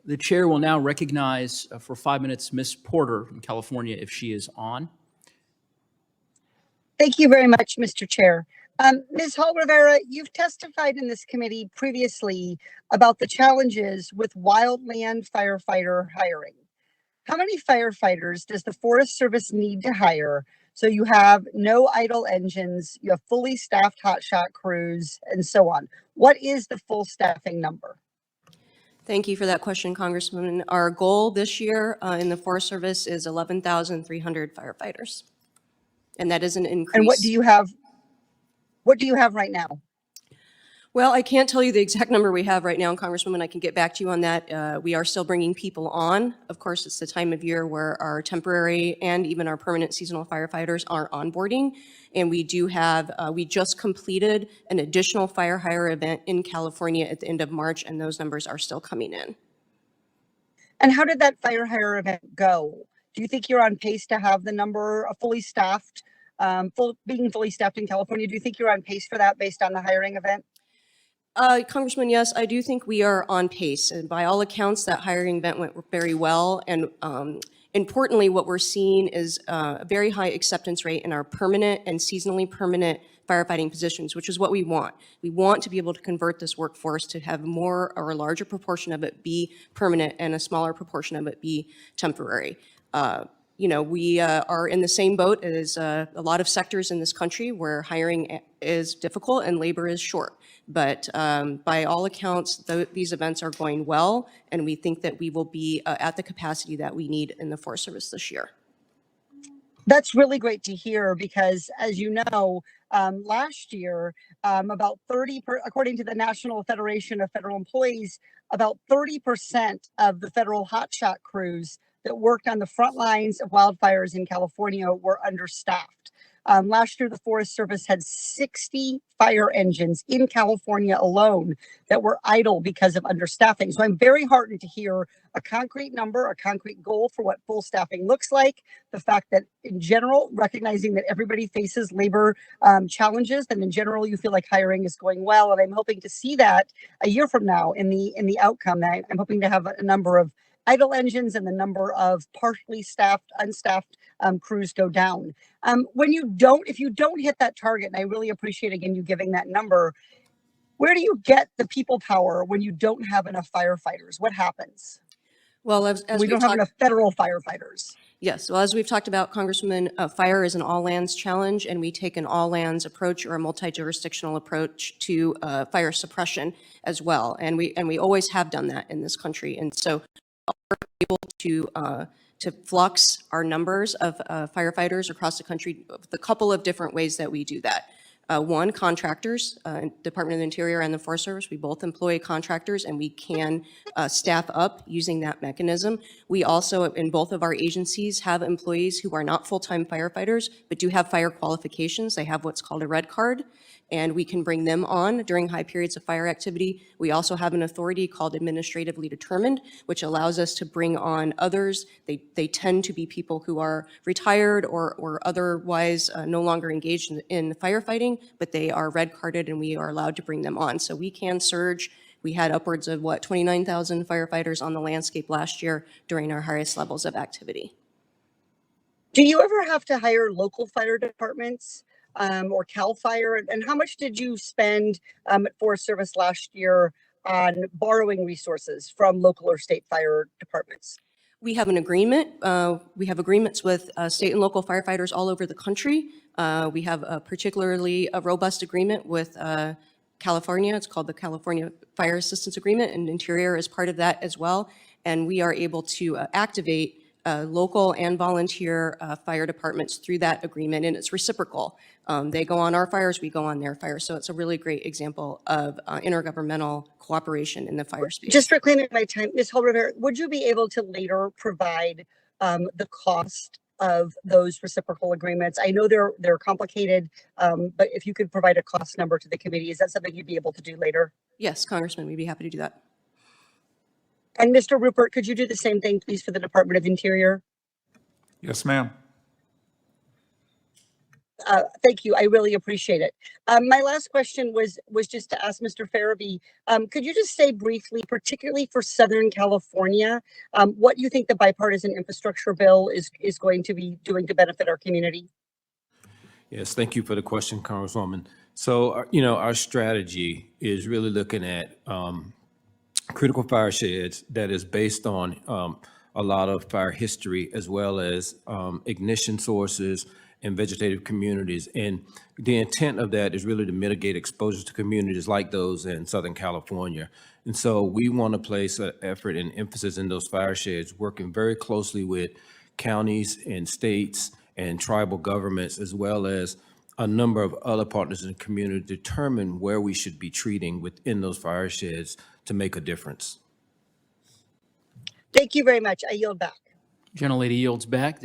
The chair will now recognize for 5 minutes Ms. Porter in California if she is on. Thank you very much, Mr. Chair. Ms. Hall-Rivera, you've testified in this committee previously about the challenges with wildland firefighter hiring. How many firefighters does the Forest Service need to hire so you have no idle engines, you have fully staffed hotshot crews, and so on? What is the full staffing number? Thank you for that question, Congresswoman. Our goal this year in the Forest Service is 11,300 firefighters, and that is an increase. And what do you have? What do you have right now? Well, I can't tell you the exact number we have right now, Congresswoman. I can get back to you on that. We are still bringing people on. Of course, it's the time of year where our temporary and even our permanent seasonal firefighters are onboarding. And we do have, we just completed an additional fire hire event in California at the end of March, and those numbers are still coming in. And how did that fire hire event go? Do you think you're on pace to have the number of fully staffed, being fully staffed in California? Do you think you're on pace for that based on the hiring event? Congressman, yes, I do think we are on pace. And by all accounts, that hiring event went very well. And importantly, what we're seeing is a very high acceptance rate in our permanent and seasonally permanent firefighting positions, which is what we want. We want to be able to convert this workforce to have more or a larger proportion of it be permanent and a smaller proportion of it be temporary. You know, we are in the same boat as a lot of sectors in this country where hiring is difficult and labor is short. But by all accounts, these events are going well, and we think that we will be at the capacity that we need in the Forest Service this year. That's really great to hear because, as you know, last year, about according to the National Federation of Federal Employees, about 30% of the federal hotshot crews that worked on the front lines of wildfires in California were understaffed. Last year, the Forest Service had 60 fire engines in California alone that were idle because of understaffing. So I'm very heartened to hear a concrete number, a concrete goal for what full staffing looks like. The fact that in general, recognizing that everybody faces labor challenges, and in general, you feel like hiring is going well. And I'm hoping to see that a year from now in the outcome. I'm hoping to have a number of idle engines and the number of partially staffed, unstaffed crews go down. If you don't hit that target, and I really appreciate again you giving that number, where do you get the people power when you don't have enough firefighters? What happens? Well, as we don't have enough federal firefighters. Yes, well, as we've talked about, Congresswoman, fire is an all lands challenge, and we take an all lands approach or a multi-jurisdictional approach to fire suppression as well. And we always have done that in this country. And so we're able to flux our numbers of firefighters across the country with a couple of different ways that we do that. One, contractors, Department of the Interior and the Forest Service, we both employ contractors and we can staff up using that mechanism. We also, in both of our agencies, have employees who are not full-time firefighters, but do have fire qualifications. They have what's called a red card, and we can bring them on during high periods of fire activity. We also have an authority called administratively determined, which allows us to bring on others. They tend to be people who are retired or otherwise no longer engaged in firefighting, but they are red carded and we are allowed to bring them on. So we can surge. We had upwards of 29,000 firefighters on the landscape last year during our highest levels of activity. Do you ever have to hire local fire departments? Or CAL FIRE, and how much did you spend at Forest Service last year on borrowing resources from local or state fire departments? We have an agreement. We have agreements with state and local firefighters all over the country. We have a particularly robust agreement with California. It's called the California Fire Assistance Agreement, and Interior is part of that as well. And we are able to activate local and volunteer fire departments through that agreement, and it's reciprocal. They go on our fires, we go on their fires. So it's a really great example of intergovernmental cooperation in the fire space. Just for claiming my time, Ms. Hall-Rivera, would you be able to later provide the cost of those reciprocal agreements? I know they're complicated, but if you could provide a cost number to the committee, is that something you'd be able to do later? Yes, Congressman, we'd be happy to do that. And Mr. Rupert, could you do the same thing, please, for the Department of Interior? Yes, ma'am. Thank you. I really appreciate it. My last question was just to ask Mr. Farabee, could you just say briefly, particularly for Southern California, what you think the bipartisan infrastructure bill is going to be doing to benefit our community? Yes, thank you for the question, Congresswoman. So, our strategy is really looking at critical fire sheds that is based on a lot of fire history, as well as ignition sources and vegetative communities. And the intent of that is really to mitigate exposure to communities like those in Southern California. And so we want to place an effort and emphasis in those fire sheds, working very closely with counties and states and tribal governments, as well as a number of other partners in the community, to determine where we should be treating within those fire sheds to make a difference. Thank you very much. I yield back. Gentlelady yields back.